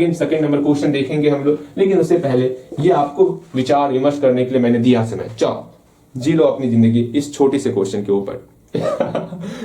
Again second number question देखेंगे हम लोग, लेकिन उससे पहले ये आपको विचार विमर्श करने के लिए मैंने दिया समय। चाहो जी लो अपनी जिंदगी इस छोटी से क्वेश्चन के ऊपर।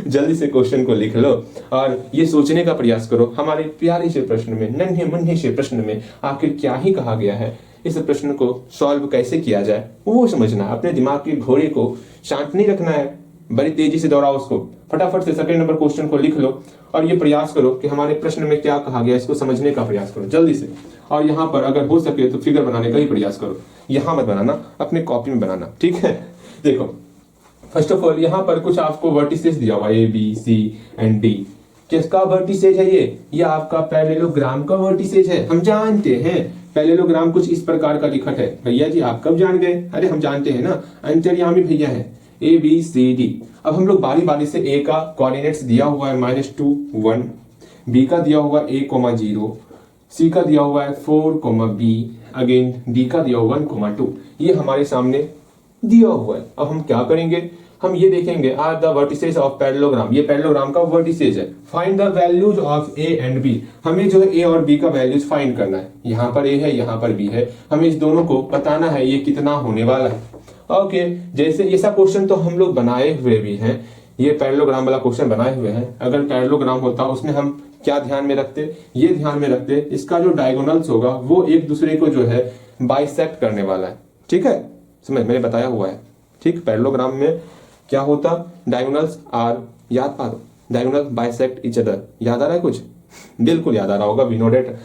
जल्दी से क्वेश्चन को लिख लो और ये सोचने का प्रयास करो हमारे प्यारे से प्रश्न में, नन्हे मुन्ने से प्रश्न में आखिर क्या ही कहा गया है, इस प्रश्न को सॉल्व कैसे किया जाए वो समझना। अपने दिमाग के घोड़े को शांत नहीं रखना है, बड़ी तेजी से दौड़ाओ उसको। फटाफट से सेकंड नंबर क्वेश्चन को लिख लो और ये प्रयास करो कि हमारे प्रश्न में क्या कहा गया इसको समझने का प्रयास करो जल्दी से। और यहाँ पर अगर हो सके तो फिगर बनाने का ही प्रयास करो, यहाँ मत बनाना, अपने कॉपी में बनाना, ठीक है। देखो फर्स्ट ऑफ ऑल यहाँ पर कुछ आपको वर्टिसेस दिया हुआ A B C and D. किसका वर्टिसेज है ये आपका पैरेललोग्राम का वर्टिसेज है। हम जानते हैं पैरेललोग्राम कुछ इस प्रकार का लिखत है। भैया जी आप कब जान गए? अरे हम जानते हैं ना, अंतर्यामी भैया है ए बी सी डी। अब हम लोग बारी बारी से ए का कोऑर्डिनेट्स दिया हुआ है -2 1, बी का दिया हुआ a 0, सी का दिया हुआ है 4 b, अगेन डी का दिया हुआ 1 2। ये हमारे सामने दिया हुआ है। अब हम क्या करेंगे, हम ये देखेंगे are the vertices of parallelogram. ये पैरेललोग्राम का वर्टिसेस है। Find the values of A and B. हमें जो है ए और बी का वैल्यूज फाइंड करना है। यहाँ पर ए है, यहाँ पर बी है, हमें इस दोनों को बताना है ये कितना होने वाला है। ओके जैसे ये सब क्वेश्चन तो हम लोग बनाए हुए भी हैं, ये पैरेललोग्राम वाला क्वेश्चन बनाए हुए हैं। अगर पैरेललोग्राम होता उसमें हम क्या ध्यान में रखते, ये ध्यान में रखते इसका जो डायगोनल्स होगा वो एक दूसरे को जो है बाइसेक्ट करने वाला है, ठीक है। समझ मैंने बताया हुआ है, ठीक। पैरेललोग्राम में क्या होता, डायगोनल्स आर, याद पा दो, डायगोनल बाइसेक्ट ईच अदर। याद आ रहा है कुछ? बिल्कुल याद आ रहा होगा। We know that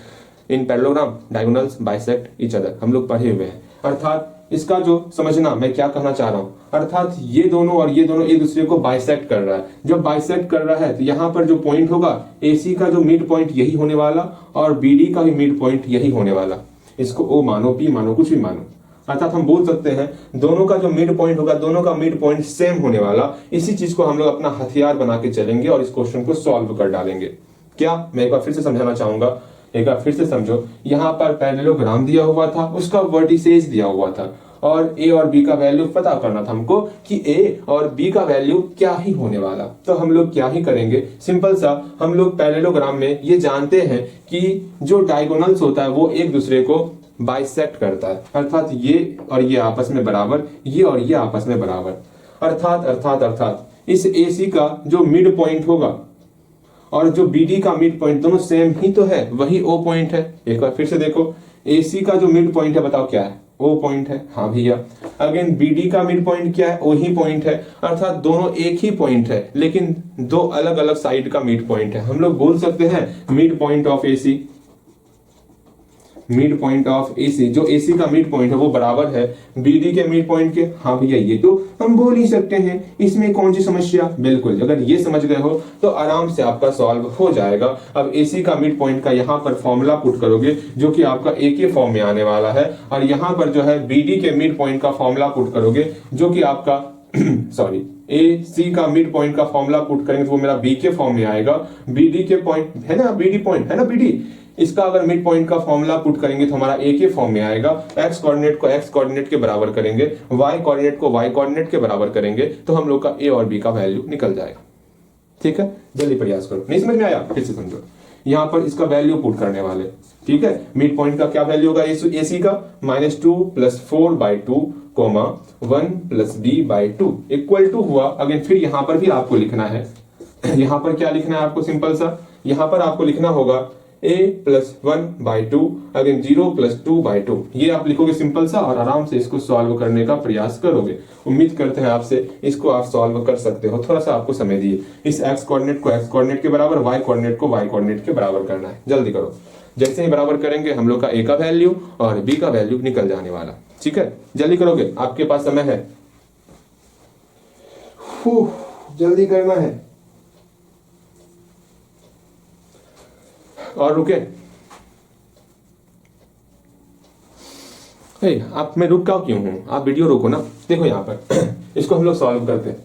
in parallelogram diagonals bisect each other, हम लोग पढ़े हुए हैं। अर्थात इसका जो समझना मैं क्या कहना चाह रहा हूं, अर्थात ये दोनों और ये दोनों एक दूसरे को बाइसेक्ट कर रहा है। जब बाइसेक्ट कर रहा है तो यहाँ पर जो पॉइंट होगा AC का जो मिड पॉइंट यही होने वाला और BD का भी मिड पॉइंट यही होने वाला। इसको O मानो, P मानो, कुछ भी मानो। अर्थात हम बोल सकते हैं दोनों का जो मिड पॉइंट होगा, दोनों का मिड पॉइंट सेम होने वाला। इसी चीज को हम लोग अपना हथियार बना के चलेंगे और इस क्वेश्चन को सॉल्व कर डालेंगे। क्या मैं एक बार फिर से समझाना चाहूंगा, एक बार फिर से समझो। यहाँ पर पैरेललोग्राम दिया हुआ था, उसका वर्टिसेस दिया हुआ था और ए और बी का वैल्यू पता करना था हमको कि ए और बी का वैल्यू क्या ही होने वाला। तो हम लोग क्या ही करेंगे, सिंपल सा, हम लोग पैरेललोग्राम में ये जानते हैं कि जो डायगोनल्स होता है वो एक दूसरे को बाइसेक्ट करता है। अर्थात ये और ये आपस में बराबर, ये और ये आपस में बराबर। अर्थात इस AC का जो मिड पॉइंट होगा और जो BD का मिड पॉइंट दोनों सेम ही तो है, वही O पॉइंट है। एक बार फिर से देखो, AC का जो मिड पॉइंट है बताओ क्या है, O पॉइंट है। हाँ भैया, अगेन BD का मिड पॉइंट क्या है, O ही पॉइंट है। अर्थात दोनों एक ही पॉइंट है लेकिन दो अलग अलग साइड का मिड पॉइंट है। हम लोग बोल सकते हैं mid point of AC, mid point of AC, जो AC का मिड पॉइंट है वो बराबर है BD के मिड पॉइंट के। हाँ भैया ये तो हम बोल ही सकते हैं, इसमें कौन सी समस्या। बिल्कुल, अगर ये समझ गए हो तो आराम से आपका सॉल्व हो जाएगा। अब AC का मिड पॉइंट का यहाँ पर फॉर्मूला पुट करोगे जो कि आपका A के फॉर्म में आने वाला है, और यहाँ पर जो है BD के मिड पॉइंट का फॉर्मूला पुट करोगे जो कि आपका सॉरी AC का मिड पॉइंट का फॉर्मूला पुट करेंगे तो वो मेरा B के फॉर्म में आएगा। BD के पॉइंट है ना, BD पॉइंट है ना, BD, इसका अगर मिड पॉइंट का फॉर्मूला पुट करेंगे तो हमारा A के फॉर्म में आएगा। x कोऑर्डिनेट को x कोऑर्डिनेट के बराबर करेंगे, y कोऑर्डिनेट को y कोऑर्डिनेट के बराबर करेंगे तो हम लोग का A और B का वैल्यू निकल जाएगा। ठीक है, जल्दी प्रयास करो। नहीं समझ में आया फिर से समझो। यहाँ पर इसका वैल्यू पुट करने वाले, ठीक है। मिड पॉइंट का क्या वैल्यू होगा AC का, -2 + 4/2, 1 + b/2 इक्वल टू हुआ। अगेन फिर यहाँ पर भी आपको लिखना है, यहाँ पर क्या लिखना है आपको, सिंपल सा, यहाँ पर आपको लिखना होगा A + 1/2, अगेन 0 + 2/2। ये आप लिखोगे सिंपल सा और आराम से इसको सॉल्व करने का प्रयास करोगे। उम्मीद करते हैं आपसे इसको आप सॉल्व कर सकते हो। थोड़ा सा आपको समय दिए, इस x कोऑर्डिनेट को x कोऑर्डिनेट के बराबर, y कोऑर्डिनेट को y कोऑर्डिनेट के बराबर करना है। जल्दी करो, जैसे ही बराबर करेंगे हम लोग का A का वैल्यू और B का वैल्यू निकल जाने वाला। ठीक है, जल्दी करोगे, आपके पास समय है, जल्दी करना है और रुके। आप, मैं रुका क्यों हूं, आप वीडियो रोको ना। देखो यहाँ पर इसको हम लोग सॉल्व करते हैं।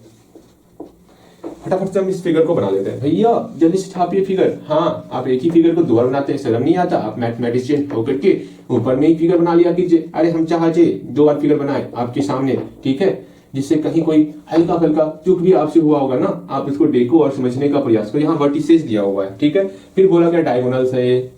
फटाफट से हम इस फिगर को बना लेते हैं। भैया जल्दी से छापिए फिगर। हाँ, आप एक ही फिगर को दो बार बनाते हैं, शर्म नहीं आता? आप मैथमेटिशियन होकर के ऊपर में ही फिगर बना लिया कीजिए। अरे हम चाहते 2 बार फिगर बनाए आपके सामने, ठीक है, जिससे कहीं कोई हल्का फुल्का चूक भी आपसे हुआ होगा ना, आप इसको देखो और समझने का प्रयास करो। यहाँ वर्टिसेस दिया हुआ है, ठीक है। फिर बोला गया डायगोनल्स है,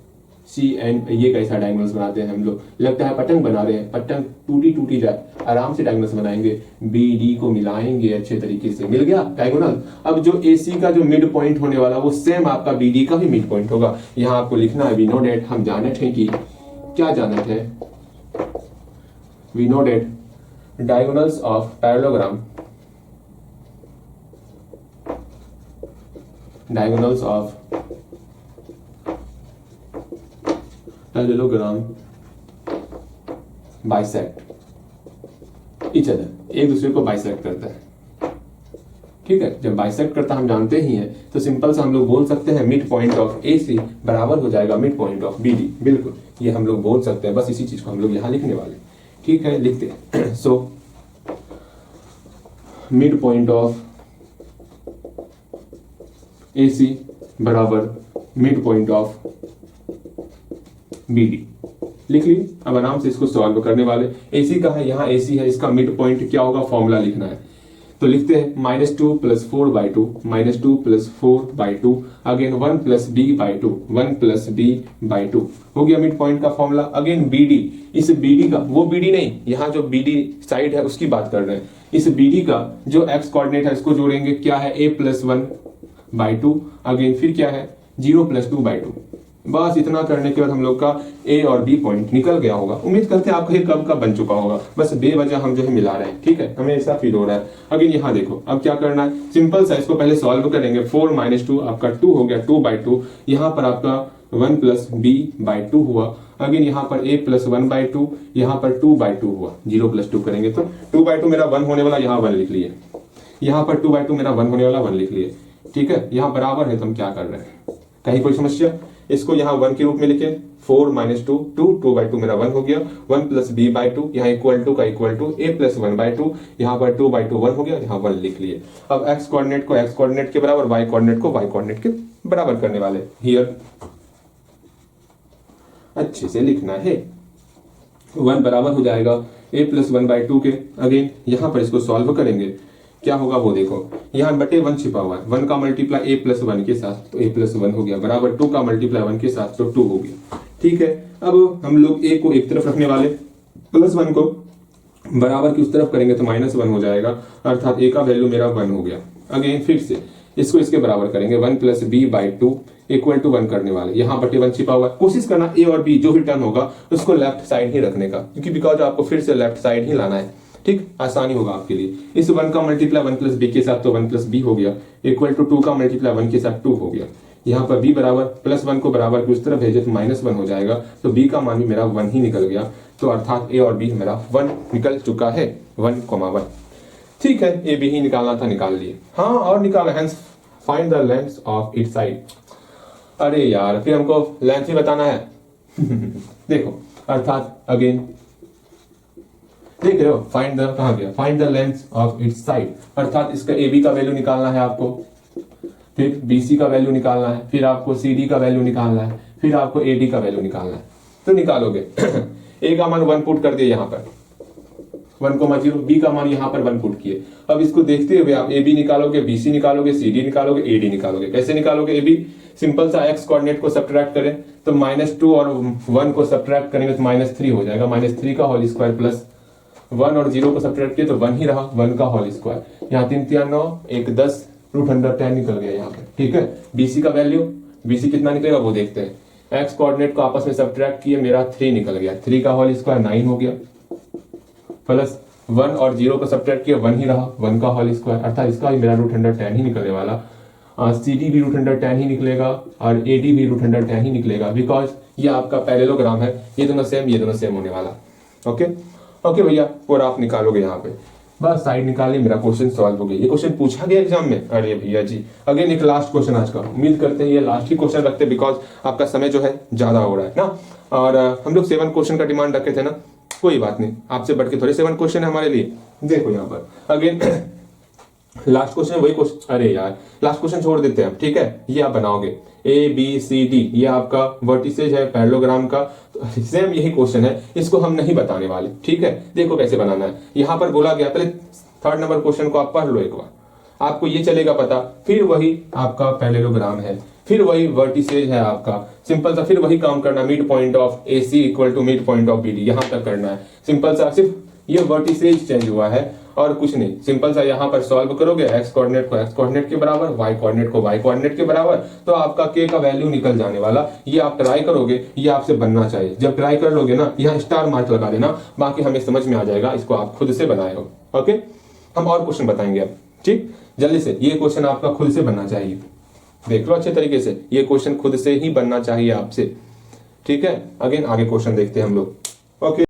सी एंड ये कैसा डायगोनल्स बनाते हैं हम लोग, लगता है पतंग बना रहे हैं, पतंग टूटी टूटी जाए, आराम से डायगोनल्स बनाएंगे, बी डी को मिलाएंगे अच्छे तरीके से, मिल गया डायगोनल। अब जो ए सी का जो मिड पॉइंट होने वाला वो सेम आपका बी डी का भी मिड पॉइंट होगा। यहाँ आपको लिखना है वी नो डेट, हम जानते हैं कि क्या जानते हैं, we know that diagonals of parallelogram, diagonals of parallelogram bisect each other, एक दूसरे को बाइसेक्ट करता है। ठीक है, जब बाइसेक्ट करता हम जानते ही हैं, तो सिंपल सा हम लोग बोल सकते हैं mid point of A C बराबर हो जाएगा mid point of B D. बिल्कुल ये हम लोग बोल सकते हैं, बस इसी चीज को हम लोग यहां लिखने वाले। ठीक है, लिखते हैं। So mid point of A C बराबर mid point of B D लिख ली। अब आराम से इसको सॉल्व करने वाले। ए सी का है, यहाँ ए सी है, इसका मिड पॉइंट क्या होगा, फॉर्मूला लिखना है। तो लिखते हैं -2 + 4/2, -2 + 4/2, अगेन 1 + b/2, 1 + b/2 हो गया मिड पॉइंट का फॉर्मूला। अगेन बी डी, इस बी डी का, वो बी डी नहीं, यहाँ जो बी डी साइड है उसकी बात कर रहे हैं। इस बी डी का जो एक्स कोऑर्डिनेट है इसको जोड़ेंगे, क्या है a + 1/2, अगेन फिर क्या है 0 + 2/2। बस इतना करने के बाद हम लोग का ए और बी पॉइंट निकल गया होगा। उम्मीद करते हैं आपको ये कब का बन चुका होगा, बस बेवजह हम जो है मिला रहे हैं। ठीक है, हमें ऐसा फील हो रहा है। अगेन यहाँ देखो, अब क्या करना है, सिंपल सा इसको पहले सॉल्व करेंगे। 4 - 2 आपका 2 हो गया, 2/2, यहाँ पर आपका 1 + b/2 हुआ। अगेन यहाँ पर a + 1/2, यहाँ पर 2/2 हुआ। 0 + 2 करेंगे तो 2/2 मेरा 1 होने वाला, यहाँ 1 लिख लिए। यहाँ पर 2/2 मेरा 1 होने वाला, 1 लिख लिए। ठीक है, यहाँ बराबर है तो हम क्या कर रहे हैं, कहीं कोई समस्या, इसको यहाँ 1 के रूप में लिखे। 4 - 2, 2/2 मेरा 1 हो गया, 1 + b/2, यहाँ इक्वल टू का इक्वल टू a + 1/2, यहाँ पर 2/2 1 हो गया, यहाँ 1 लिख लिए। अब x कोऑर्डिनेट को x कोऑर्डिनेट के बराबर, y कोऑर्डिनेट को y कोऑर्डिनेट के बराबर करने वाले। हियर अच्छे से लिखना है, 1 बराबर हो जाएगा a + 1/2 के। अगेन यहाँ पर इसको सॉल्व करेंगे, क्या होगा वो देखो, यहाँ बटे 1 छिपा हुआ है, 1 का मल्टीप्लाई a + 1 के साथ तो a + 1 हो गया, बराबर 2 का मल्टीप्लाई 1 के साथ तो 2 हो गया। ठीक है, अब हम लोग a को एक तरफ रखने वाले, +1 को बराबर की उस तरफ करेंगे तो -1 हो जाएगा, अर्थात a का वैल्यू मेरा 1 हो गया। अगेन फिर से इसको इसके बराबर करेंगे, 1 + b/2 = 1 करने वाले, यहाँ बटे 1 छिपा हुआ है। कोशिश करना a और b जो भी टर्म होगा उसको लेफ्ट साइड ही रखने का, क्योंकि बिकॉज आपको फिर से लेफ्ट साइड ही लाना है। ठीक, आसानी होगा आपके लिए। इस 1 का मल्टीप्लाई 1 + b के साथ तो 1 + b हो गया, इक्वल टू 2 का मल्टीप्लाई 1 के साथ 2 हो गया। यहाँ पर b बराबर +1 को बराबर की उस तरफ भेजे तो -1 हो जाएगा, तो b का मान भी मेरा 1 ही निकल गया, तो अर्थात a और b मेरा 1 निकल चुका है, 1,1। ठीक है, a b ही निकालना था, निकाल लिए। हाँ, और निकाला, hence find the length of it side. अरे यार, फिर हमको लेंथ ही बताना है। देखो, अर्थात अगेन देख रहे हो, फाइंड द, कहां गया, find the length of its side, अर्थात इसका ए बी का वैल्यू निकालना है आपको, फिर बी सी का वैल्यू निकालना है, फिर आपको सी डी का वैल्यू निकालना है, फिर आपको ए डी का वैल्यू निकालना है। तो निकालोगे ए का मान 1 पुट कर दिए यहाँ पर, 1,0, बी का मान यहाँ पर 1 पुट किए। अब इसको देखते हुए आप ए बी निकालोगे, बी सी निकालोगे, सी डी निकालोगे, ए डी निकालोगे। कैसे निकालोगे ए बी, सिंपल सा एक्स कोऑर्डिनेट को सब्ट्रैक्ट करें तो -2 और 1 को सब्ट्रैक्ट करेंगे तो -3 हो जाएगा, -3 का होल स्क्वायर प्लस 1 और 0 को सब्ट्रैक्ट किया तो 1 ही रहा, 1 का होल स्क्वायर। यहाँ 3 3 9, 1 10, √10 निकल गया यहाँ पे। ठीक है, बीसी का वैल्यू, बीसी कितना निकलेगा वो देखते हैं। एक्स कोऑर्डिनेट को आपस में सब्ट्रैक्ट किए, मेरा 3 निकल गया, 3 का होल स्क्वायर 9 हो गया, प्लस 1 और 0 को सब्ट्रैक्ट किया, 1 ही रहा, 1 का होल स्क्वायर, अर्थात इसका भी मेरा √10 ही निकलने वाला। सी डी भी √10 ही निकलेगा और ए डी भी √10 ही निकलेगा, बिकॉज ये आपका पैरेललोग्राम है, ये दोनों सेम होने वाला। ओके ओके भैया, और आप निकालोगे यहाँ पे, बस साइड निकालिए, मेरा क्वेश्चन सॉल्व हो गया। ये क्वेश्चन पूछा गया एग्जाम में, अरे भैया जी। अगेन एक लास्ट क्वेश्चन आज का, उम्मीद करते हैं ये लास्ट ही क्वेश्चन रखते हैं, बिकॉज आपका समय जो है ज्यादा हो रहा है ना, और हम लोग 7 क्वेश्चन का डिमांड रखे थे ना, कोई बात नहीं, आपसे बढ़ के थोड़े 7 क्वेश्चन है हमारे लिए। देखो यहाँ पर अगेन लास्ट क्वेश्चन, वही क्वेश्चन, अरे यार लास्ट क्वेश्चन छोड़ देते हैं, ठीक है। ये आप बनाओगे ए बी सी डी, ये आपका वर्टिसेज है पैरेललोग्राम का, तो सेम यही क्वेश्चन है, इसको हम नहीं बताने वाले, ठीक है। देखो कैसे बनाना है, यहाँ पर बोला गया, पहले 3rd नंबर क्वेश्चन को आप पढ़ लो एक बार, आपको ये चलेगा पता, फिर वही आपका पैरेललोग्राम है, फिर वही वर्टिसेज है आपका, सिंपल सा फिर वही काम करना, mid point of AC equal to mid point of BD, यहां तक करना है। सिंपल सा सिर्फ ये वर्टिसेज चेंज हुआ है और कुछ नहीं। सिंपल सा यहां पर सॉल्व करोगे, x कोऑर्डिनेट को x कोऑर्डिनेट के बराबर, y कोऑर्डिनेट को y कोऑर्डिनेट के बराबर, तो आपका k का वैल्यू निकल जाने वाला। ये आप ट्राई करोगे, ये आपसे बनना चाहिए। जब ट्राई कर लोगे ना, यहाँ स्टार मार्क लगा देना, बाकी हमें समझ में आ जाएगा, इसको आप खुद से बनाए हो। ओके, हम और क्वेश्चन बताएंगे अब, ठीक, जल्दी से। ये क्वेश्चन आपका खुद से बनना चाहिए, देख लो अच्छे तरीके से, ये क्वेश्चन खुद से ही बनना चाहिए आपसे, ठीक है। अगेन आगे क्वेश्चन देखते हैं हम लोग। ओके।